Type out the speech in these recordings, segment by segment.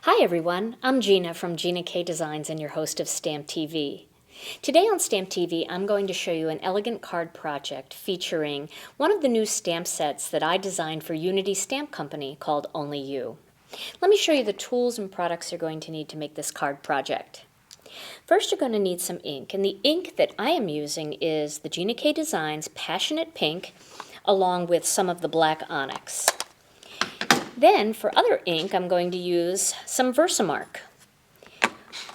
Hi everyone, I'm Gina from Gina K Designs and your host of Stamp TV. Today on Stamp TV, I'm going to show you an elegant card project featuring one of the new stamp sets that I designed for Unity Stamp Company called Only You. Let me show you the tools and products you're going to need to make this card project. First, you're going to need some ink, and the ink that I am using is the Gina K Designs Passionate Pink along with some of the black onyx. Then, for other ink, I'm going to use some Versamark.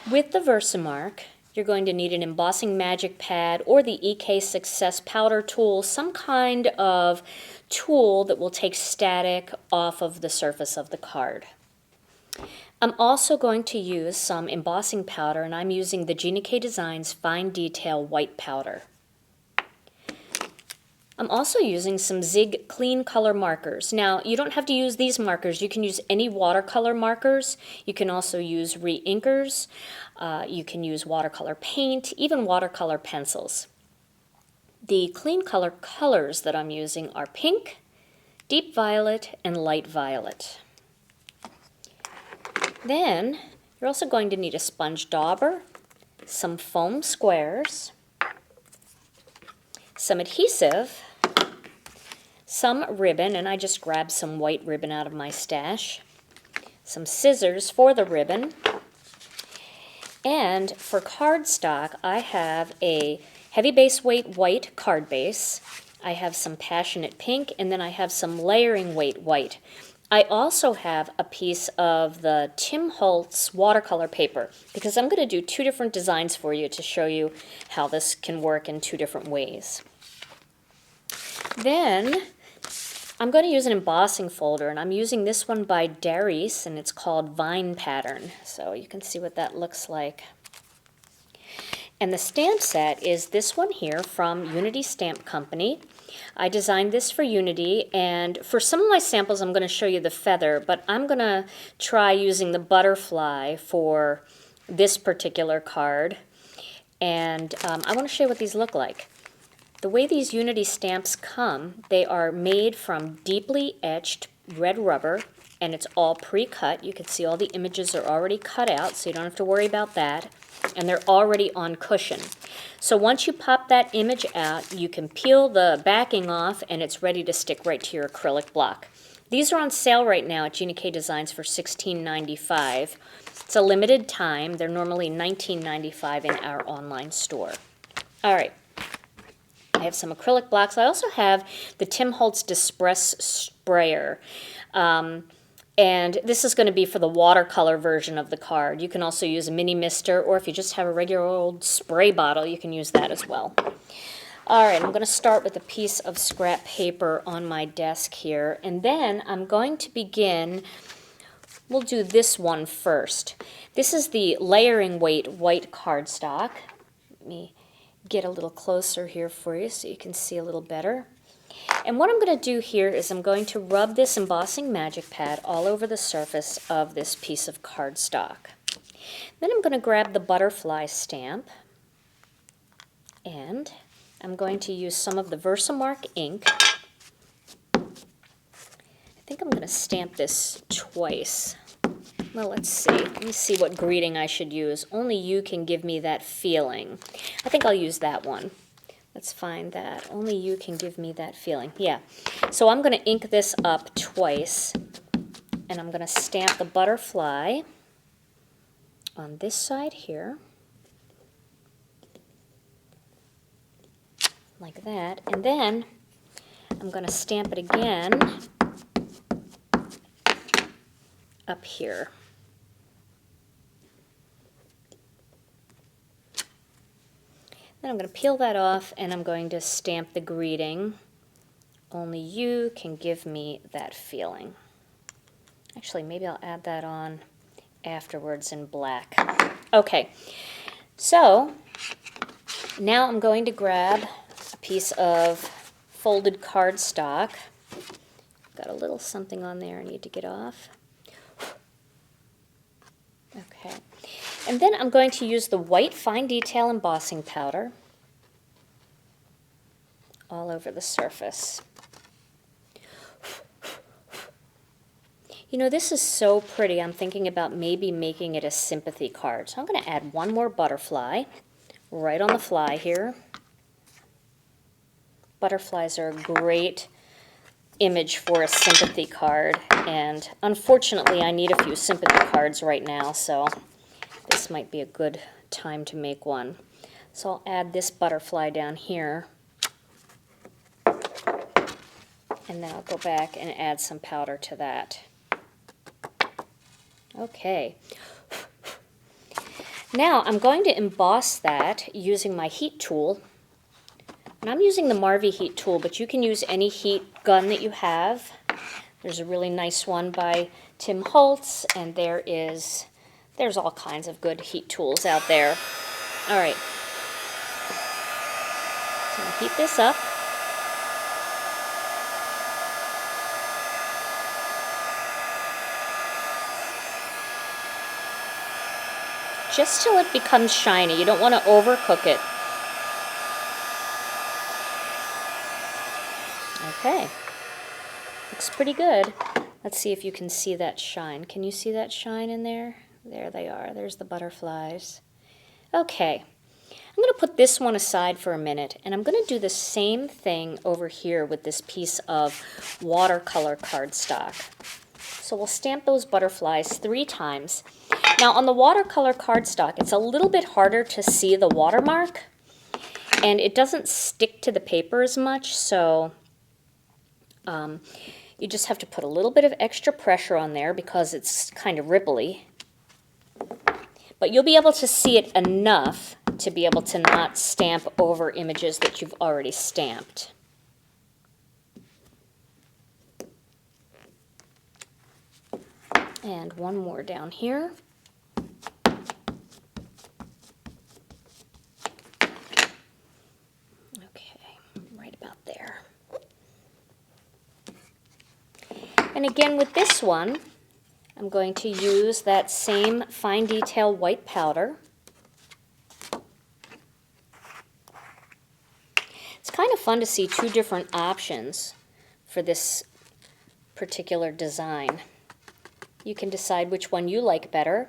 With the Versamark, you're going to need an embossing magic pad or the EK Success powder tool, some kind of tool that will take static off of the surface of the card. I'm also going to use some embossing powder, and I'm using the Gina K Designs Fine Detail White Powder. I'm also using some Zig Clean Color markers. Now, you don't have to use these markers. You can use any watercolor markers. You can also use re-inkers. You can use watercolor paint, even watercolor pencils. The Clean Color colors that I'm using are pink, deep violet, and light violet. Then, you're also going to need a sponge dauber, some foam squares, some adhesive, some ribbon, and I just grabbed some white ribbon out of my stash, some scissors for the ribbon, and for cardstock I have a heavy base weight white card base, I have some passionate pink, and then I have some layering weight white. I also have a piece of the Holtz Watercolor paper because I'm going to do two different designs for you to show you how this can work in two different ways. Then I'm going to use an embossing folder, and I'm using this one by Darice, and it's called Vine Pattern, so you can see what that looks like. And the stamp set is this one here from Unity Stamp Company. I designed this for Unity, and for some of my samples I'm going to show you the feather, but I'm going to try using the butterfly for this particular card, and I want to show you what these look like. The way these Unity stamps come, they are made from deeply etched red rubber, and it's all pre-cut. You can see all the images are already cut out, so you don't have to worry about that. And they're already on cushion. So once you pop that image out, you can peel the backing off, and it's ready to stick right to your acrylic block. These are on sale right now at Gina K Designs for $16.95. It's a limited time. They're normally $19.95 in our online store. All right. I have some acrylic blocks. I also have the Holtz Distress Sprayer. And this is going to be for the watercolor version of the card. You can also use a mini mister, or if you just have a regular old spray bottle, you can use that as well. All right, I'm going to start with a piece of scrap paper on my desk here, and then I'm going to begin. We'll do this one first. This is the layering weight white cardstock. Let me get a little closer here for you so you can see a little better. And what I'm going to do here is I'm going to rub this embossing magic pad all over the surface of this piece of cardstock. Then I'm going to grab the butterfly stamp, and I'm going to use some of the Versamark ink. I think I'm going to stamp this twice. Well, let's see. Let me see what greeting I should use. Only you can give me that feeling. I think I'll use that one. Let's find that. Only you can give me that feeling. Yeah. So I'm going to ink this up twice, and I'm going to stamp the butterfly on this side here, like that. And then I'm going to stamp it again up here. Then I'm going to peel that off, and I'm going to stamp the greeting. Only you can give me that feeling. Actually, maybe I'll add that on afterwards in black. Okay, so now I'm going to grab a piece of folded cardstock. Got a little something on there I need to get off. Okay. And then I'm going to use the white fine detail embossing powder all over the surface. You know, this is so pretty. I'm thinking about maybe making it a sympathy card. So I'm going to add one more butterfly right on the fly here. Butterflies are a great image for a sympathy card, and unfortunately I need a few sympathy cards right now, so this might be a good time to make one. So I'll add this butterfly down here, and then I'll go back and add some powder to that. Okay. Now I'm going to emboss that using my heat tool. And I'm using the Marvy heat tool, but you can use any heat gun that you have. There's a really nice one by Tim Holtz, and there's all kinds of good heat tools out there. All right. So I'll heat this up. Just till it becomes shiny. You don't want to overcook it. Okay. Looks pretty good. Let's see if you can see that shine. Can you see that shine in there? There they are. There's the butterflies. Okay. I'm going to put this one aside for a minute, and I'm going to do the same thing over here with this piece of watercolor cardstock. So we'll stamp those butterflies 3 times. Now on the watercolor cardstock, it's a little bit harder to see the watermark, and it doesn't stick to the paper as much, so you just have to put a little bit of extra pressure on there because it's kind of ripply. But you'll be able to see it enough to be able to not stamp over images that you've already stamped. And one more down here. Okay, right about there. And again with this one, I'm going to use that same fine detail white powder. It's kind of fun to see 2 different options for this particular design. You can decide which one you like better,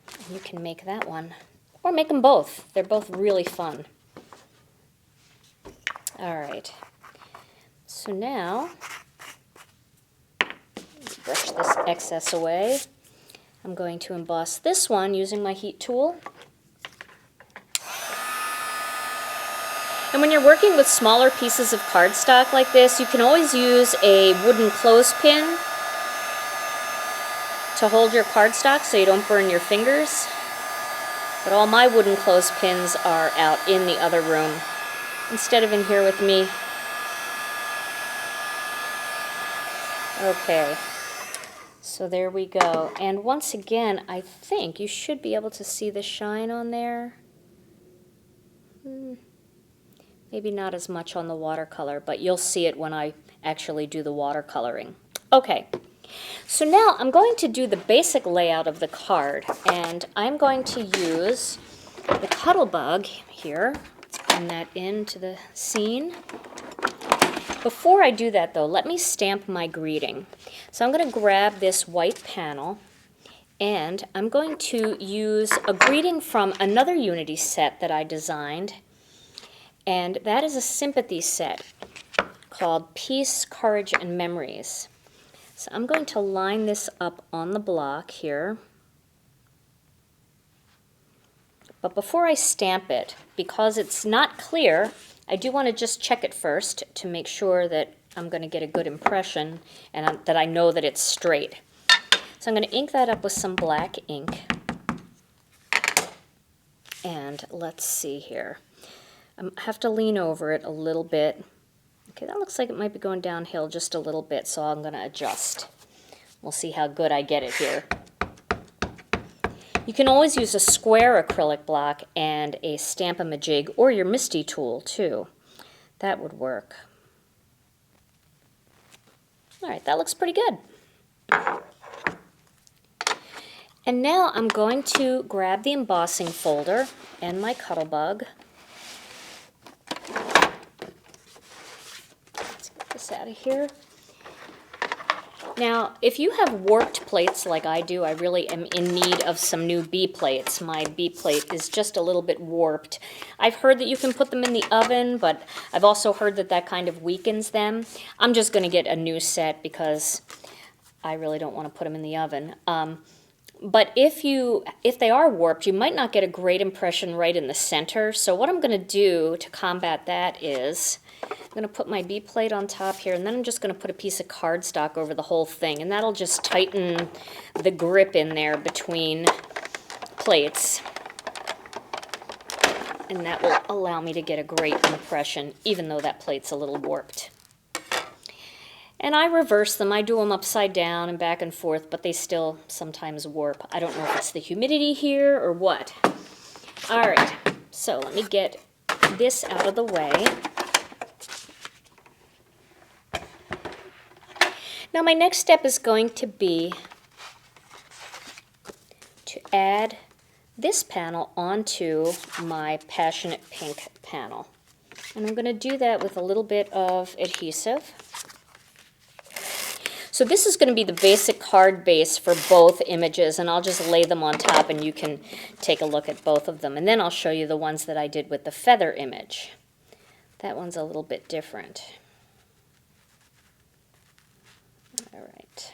and you can make that one. Or make them both. They're both really fun. All right. So now, let's brush this excess away. I'm going to emboss this one using my heat tool. And when you're working with smaller pieces of cardstock like this, you can always use a wooden clothespin to hold your cardstock so you don't burn your fingers. But all my wooden clothespins are out in the other room instead of in here with me. Okay, so there we go. And once again, I think you should be able to see the shine on there. Maybe not as much on the watercolor, but you'll see it when I actually do the watercoloring. Okay. So now I'm going to do the basic layout of the card, and I'm going to use the cuttlebug here. Let's bring that into the scene. Before I do that though, let me stamp my greeting. So I'm going to grab this white panel, and I'm going to use a greeting from another Unity set that I designed, and that is a sympathy set called Peace, Courage, and Memories. So I'm going to line this up on the block here. But before I stamp it, because it's not clear, I do want to just check it first to make sure that I'm going to get a good impression and that I know that it's straight. So I'm going to ink that up with some black ink. And let's see here. I have to lean over it a little bit. Okay, that looks like it might be going downhill just a little bit, so I'm going to adjust. We'll see how good I get it here. You can always use a square acrylic block and a Stamp-A-Majig or your MISTI tool too. That would work. All right, that looks pretty good. And now I'm going to grab the embossing folder and my cuttlebug. Let's get this out of here. Now, if you have warped plates like I do, I really am in need of some new B plates. My B plate is just a little bit warped. I've heard that you can put them in the oven, but I've also heard that that kind of weakens them. I'm just going to get a new set because I really don't want to put them in the oven. But if they are warped, you might not get a great impression right in the center. So what I'm going to do to combat that is I'm going to put my B plate on top here, and then I'm just going to put a piece of cardstock over the whole thing, and that'll just tighten the grip in there between plates. And that will allow me to get a great impression, even though that plate's a little warped. And I reverse them. I do them upside down and back and forth, but they still sometimes warp. I don't know if it's the humidity here or what. All right, so let me get this out of the way. Now my next step is going to be to add this panel onto my Passionate Pink panel. And I'm going to do that with a little bit of adhesive. So this is going to be the basic card base for both images, and I'll just lay them on top and you can take a look at both of them. And then I'll show you the ones that I did with the feather image. That one's a little bit different. All right.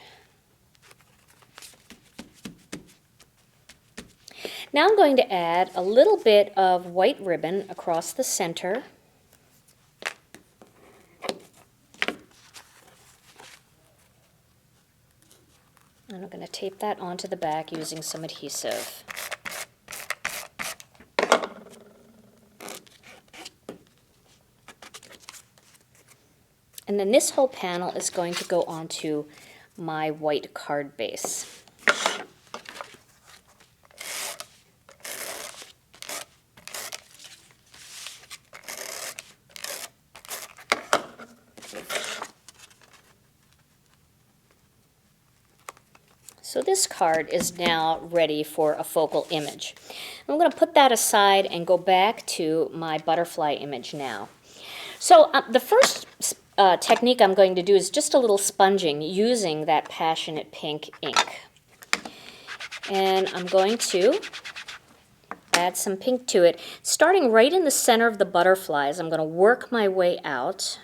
Now I'm going to add a little bit of white ribbon across the center. And I'm going to tape that onto the back using some adhesive. And then this whole panel is going to go onto my white card base. So this card is now ready for a focal image. I'm going to put that aside and go back to my butterfly image now. So the first technique I'm going to do is just a little sponging using that Passionate Pink ink. And I'm going to add some pink to it. Starting right in the center of the butterflies, I'm going to work my way out.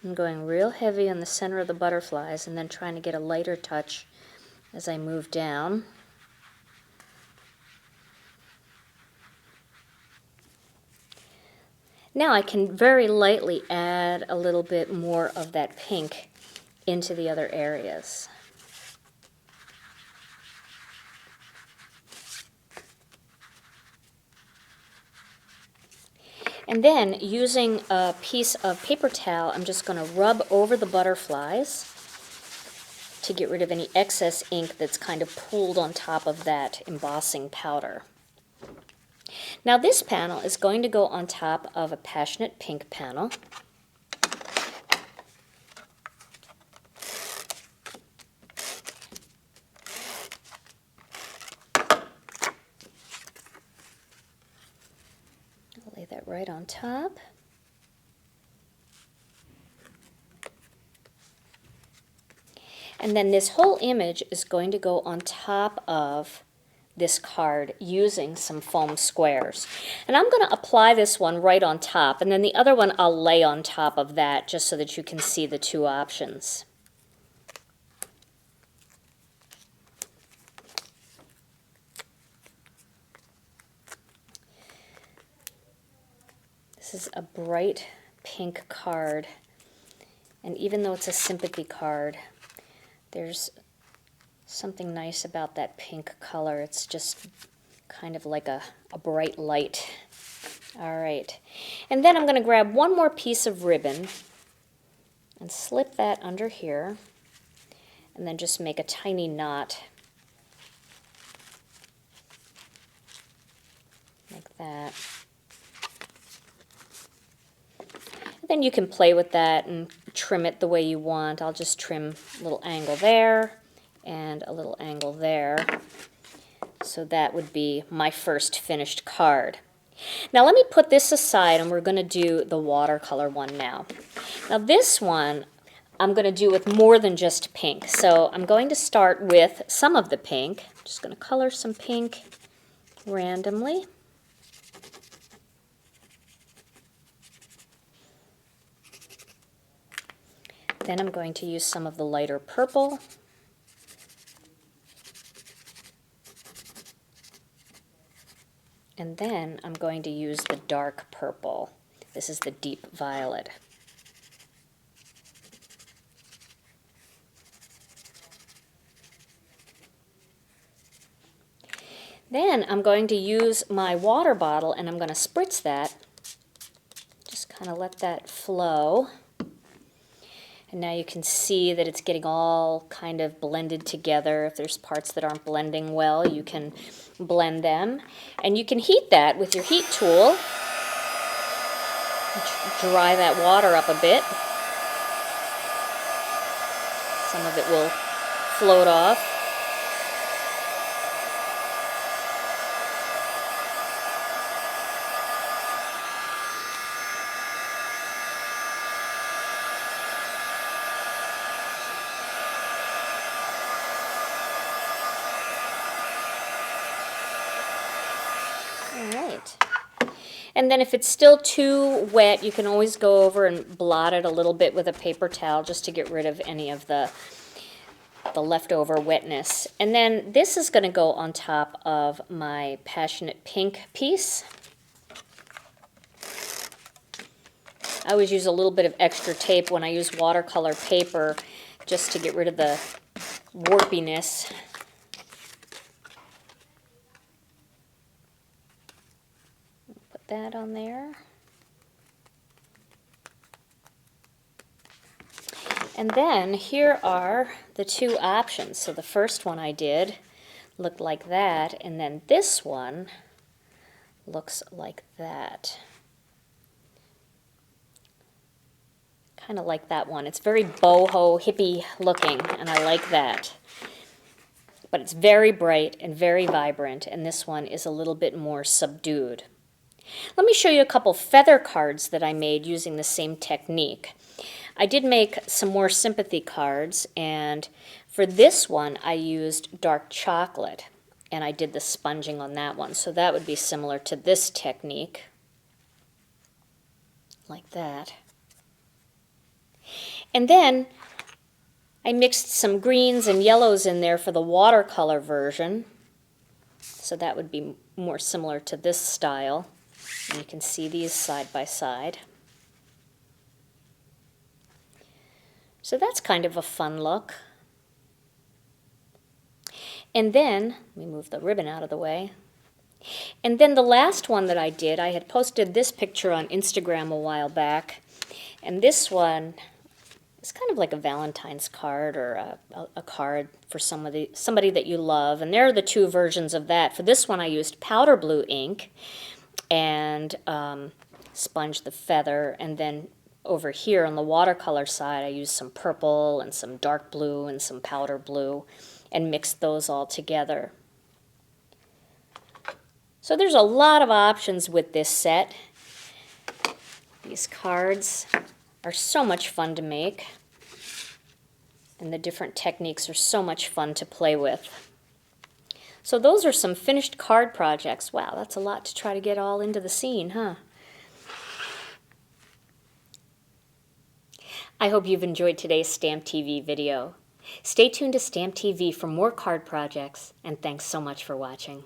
I'm going real heavy on the center of the butterflies and then trying to get a lighter touch as I move down. Now I can very lightly add a little bit more of that pink into the other areas. And then, using a piece of paper towel, I'm just going to rub over the butterflies to get rid of any excess ink that's kind of pooled on top of that embossing powder. Now this panel is going to go on top of a Passionate Pink panel. Lay that right on top. And then this whole image is going to go on top of this card using some foam squares. And I'm going to apply this one right on top, and then the other one I'll lay on top of that just so that you can see the two options. This is a bright pink card, and even though it's a sympathy card, there's something nice about that pink color. It's just kind of like a bright light. All right, and then I'm going to grab one more piece of ribbon and slip that under here, and then just make a tiny knot like that. Then you can play with that and trim it the way you want. I'll just trim a little angle there and a little angle there. So that would be my first finished card. Now let me put this aside and we're going to do the watercolor one now. Now this one I'm going to do with more than just pink. So I'm going to start with some of the pink. I'm just going to color some pink randomly. Then I'm going to use some of the lighter purple. And then I'm going to use the dark purple. This is the deep violet. Then I'm going to use my water bottle and I'm going to spritz that. Just kind of let that flow. And now you can see that it's getting all kind of blended together. If there's parts that aren't blending well, you can blend them. And you can heat that with your heat tool. Dry that water up a bit. Some of it will float off. And then if it's still too wet, you can always go over and blot it a little bit with a paper towel just to get rid of any of the leftover wetness. And then this is going to go on top of my Passionate Pink piece. I always use a little bit of extra tape when I use watercolor paper just to get rid of the warpiness. That on there. And then here are the two options. So the first one I did looked like that, and then this one looks like that. Kind of like that one. It's very boho, hippie looking, and I like that. But it's very bright and very vibrant, and this one is a little bit more subdued. Let me show you a couple feather cards that I made using the same technique. I did make some more sympathy cards, and for this one I used dark chocolate, and I did the sponging on that one. So that would be similar to this technique, like that. And then I mixed some greens and yellows in there for the watercolor version. So that would be more similar to this style. And you can see these side by side. So that's kind of a fun look. And then, let me move the ribbon out of the way. And then the last one that I did, I had posted this picture on Instagram a while back. And this one is kind of like a Valentine's card or a card for somebody that you love. And there are the two versions of that. For this one I used powder blue ink and sponged the feather, and then over here on the watercolor side I used some purple and some dark blue and some powder blue and mixed those all together. So there's a lot of options with this set. These cards are so much fun to make, and the different techniques are so much fun to play with. So those are some finished card projects. Wow, that's a lot to try to get all into the scene, huh? I hope you've enjoyed today's Stamp TV video. Stay tuned to Stamp TV for more card projects, and thanks so much for watching.